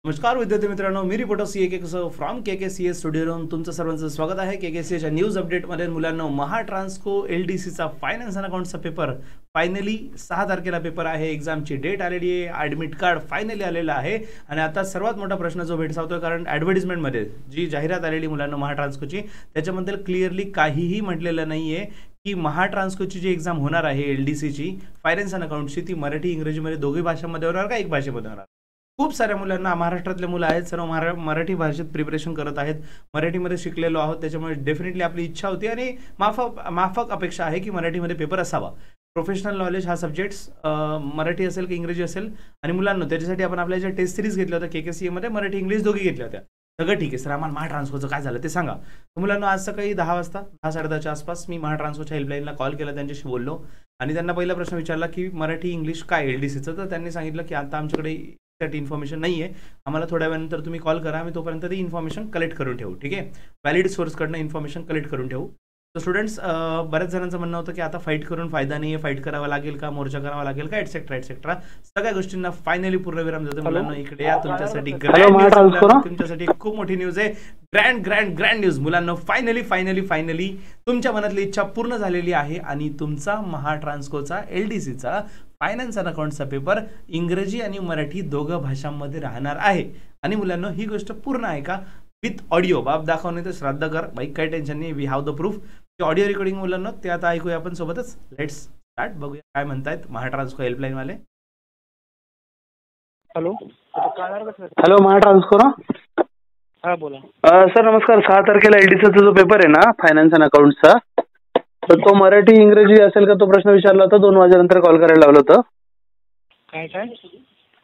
नमस्कार विद्यार्थी मित्रांनो, मी reporter CK from KKCS studio room तुमचं सर्वांचं स्वागत आहे। KKCSच्या न्यूज अपडेटमध्ये मुलांनो, महाट्रान्सको LDCचा फायनान्स अँड अकाउंट्सचा पेपर फायनली 6 तारखेला पेपर आहे। एक्झामची डेट आलेली आहे, ॲडमिट कार्ड फायनली आलेलं आहे आणि आता सर्वात मोठा प्रश्न जो भेडसावतोय, कारण ॲडव्हर्टाइजमेंटमध्ये जी जाहिरात आलेली मुलांनो महाट्रान्सकोची, त्याच्याबद्दल क्लिअरली काहीही म्हटलेलं नाहीये की महाट्रान्सकोची जी एक्झाम होणार आहे LDCची फायनान्स अँड अकाउंट्सची, ती मराठी इंग्रजीमध्ये दोघी भाषांमध्ये होणार का एक भाषेमध्ये होणार। खूप साऱ्या मुलांना, महाराष्ट्रातले मुलं आहेत सर्व मराठी भाषेत प्रिपरेशन करत आहेत, मराठीमध्ये शिकलेलो आहोत, त्याच्यामुळे डेफिनेटली आपली इच्छा होती आणि माफक अपेक्षा आहे की मराठीमध्ये पेपर असावा। प्रोफेशनल नॉलेज हा सब्जेक्ट्स मराठी असेल की इंग्रजी असेल, आणि मुलांना त्याच्यासाठी आपण आपल्या ज्या टेस्ट सिरीज घेतल्या होत्या KKCA मध्ये, मराठी इंग्लिश दोघी घेतल्या होत्या। सगळं ठीक आहे सर, आम्हाला महाट्रान्सकोचं काय झालं ते सांगा। तर मुलांना आज सकाळी 10 वाजता 10:30च्या आसपास मी महाट्रान्सकोच्या हेल्पलाईनला कॉल केला, त्यांच्याशी बोललो आणि त्यांना पहिला प्रश्न विचारला की मराठी इंग्लिश काय LDCचं। तर त्यांनी सांगितलं की आता आमच्याकडे त्यात इन्फॉर्मेशन नाही आहे, आम्हाला थोड्या वेळानंतर तुम्ही कॉल करा, आम्ही तोपर्यंत ती इन्फॉर्मेशन कलेक्ट करून ठेवू, ठीक आहे, व्हॅलिड सोर्सकडनं इन्फॉर्मेशन कलेक्ट करून ठेवू। तर स्टुडंट्स, बऱ्याच जणांचं म्हणणं होतं की आता फाईट करून फायदा नाही आहे, फाईट करावा लागेल का, मोर्चा करावा लागेल का, एटसेट्रा एटसेट्रा, सगळ्या गोष्टींना फायनली पूर्णविराम देतो। मुलांना इकडे या, तुमच्यासाठी तुमच्यासाठी खूप मोठी न्यूज आहे, ग्रँड न्यूज मुलांना। फायनली तुमच्या मनातली इच्छा पूर्ण झालेली आहे आणि तुमचा महाट्रान्सकोचा LDCचा फायनान्स अँड अकाउंट्सचा पेपर इंग्रजी आणि मराठी दोघं भाषांमध्ये राहणार आहे। आणि मुलांना ही गोष्ट पूर्ण आहे का, विथ ऑडिओ, बाप दाखवणे तर श्राद्ध कर बाईक, काही टेन्शन नाही, we have the proof. Audio recording मुलांना ते आता ऐकूया आपण सोबतच। लेट्स स्टार्ट, बघूया काय म्हणतायत महाट्रान्सको हेल्पलाईन वाले। हॅलो महाट्रान्सको ना, हा बोला सर नमस्कार। 6 तारखेला LDCचा जो पेपर आहे ना फायनान्स अँड अकाउंट्सचा, तर तो मराठी इंग्रजी असेल का, तो प्रश्न विचारला होता, 2 वाजेनंतर कॉल करायला लावलं होतं। काय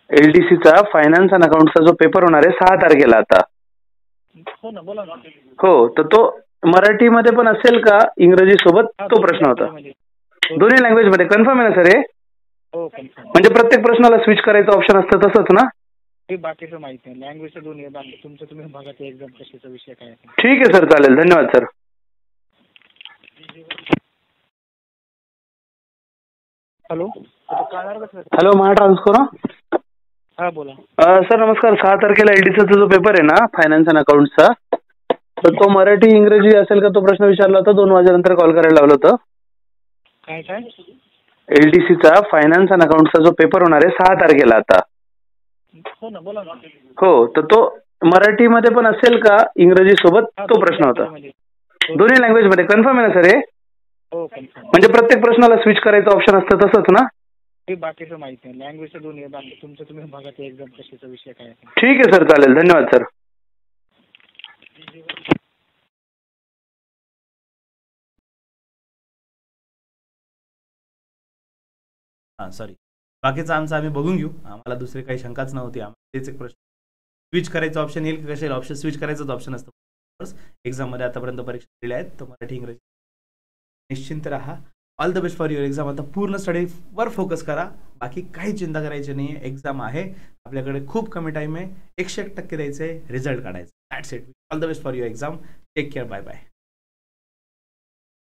LDCचा फायनान्स अँड अकाउंट्सचा जो पेपर होणार आहे 6 तारखेला आता, हो ना, बोला ना। हो, तर तो मराठीमध्ये पण असेल का इंग्रजी सोबत, तो प्रश्न होता। दोन्ही लँग्वेज मध्ये कन्फर्म आहे ना सर हे? हो कन्फर्म। म्हणजे प्रत्येक प्रश्नाला स्विच करायचं ऑप्शन असतं तसंच ना? हे बाकीचं माहिती नाही, लँग्वेजचं दोन्ही बाकी तुमचं तुम्ही बघा ते एक्झाम कशाचा विषय काय आहे। ठीक आहे सर, चालेल, धन्यवाद सर। हॅलो महाट्रान्सको ना, हा बोला सर नमस्कार। 6 तारखेला LDCचा जो पेपर आहे ना फायनान्स अँड अकाउंट्सचा, तर तो मराठी इंग्रजी असेल का, तो प्रश्न विचारला होता, 2 वाजेनंतर कॉल करायला लावलं होतं। काय LDCचा फायनान्स अँड अकाउंट्सचा जो पेपर होणार आहे 6 तारखेला आता, हो ना, बोला ना। हो, तर तो मराठीमध्ये पण असेल का इंग्रजी सोबत, तो प्रश्न होता। दोन्ही लँग्वेज मध्ये कन्फर्म आहे ना सर हे? हो कन्फर्म। म्हणजे प्रत्येक प्रश्नाला स्विच करायचं ऑप्शन असतं तसंच ना? हे बाकीचं माहिती नाही, लँग्वेजचं दोन्ही बाकी तुमचं तुम्ही बघा ते एक्झाम कशाचा विषय काय आहे। ठीक आहे सर, चालेल, धन्यवाद सर। हां सॉरी, बाकीचं आमचं आम्ही बघून घेऊ, आम्हाला दुसरी काही शंकाच नव्हती। आम्हाला तेच एक प्रश्न, स्विच करायचं ऑप्शन येईल की कशाला, ऑप्शन स्विच करायचंच ऑप्शन असतं एक्झाममध्ये। आतापर्यंत परीक्षा दिल्या आहेत, तर मराठी इंग्रजी निश्चिंत राहा। All the best for your exam. आता पूर्ण स्टडीवर फोकस करा, बाकी काही चिंता करायची नाही। एक्झाम आहे आपल्याकडे, खूप कमी टाईम आहे, 101% द्यायचं आहे, रिझल्ट काढायचा, that's it. All the best for your exam, take care, bye bye.